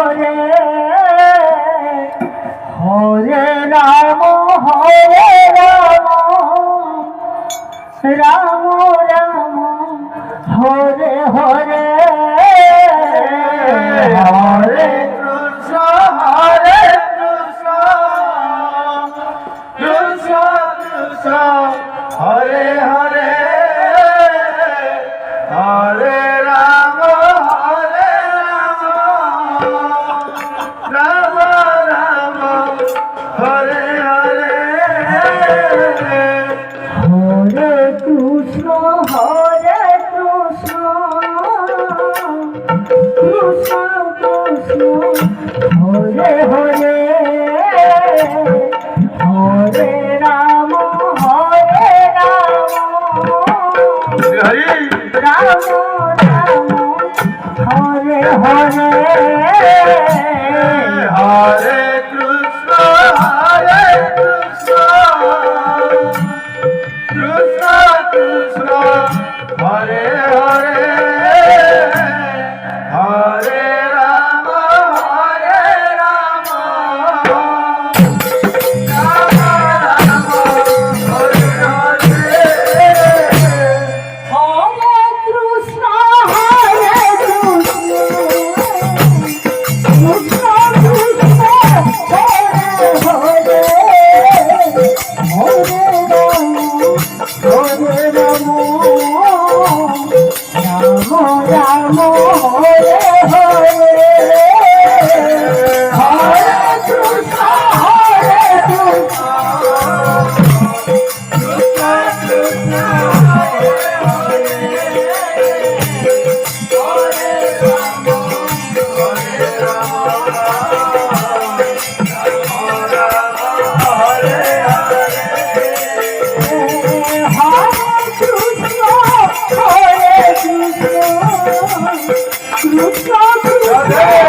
Hare Hare Ram Hare Ram Ram Ram Hare Hare Hare Krishna Hare Krishna Krishna Krishna Hare Hare Hare Ram Ram Ram Hare Hare Hare Krishna Krishna Krishna Hare Hare Hare Ram Hari Ram Ram Hare Hare Hare Krishna Krishna Krishna Hare Hare Hare Ram Ram Ram Hare Hare Hare Krishna Krishna Krishna Hare Hare Hare Ram Ram Ram Hare Hare Hare Krishna Krishna Krishna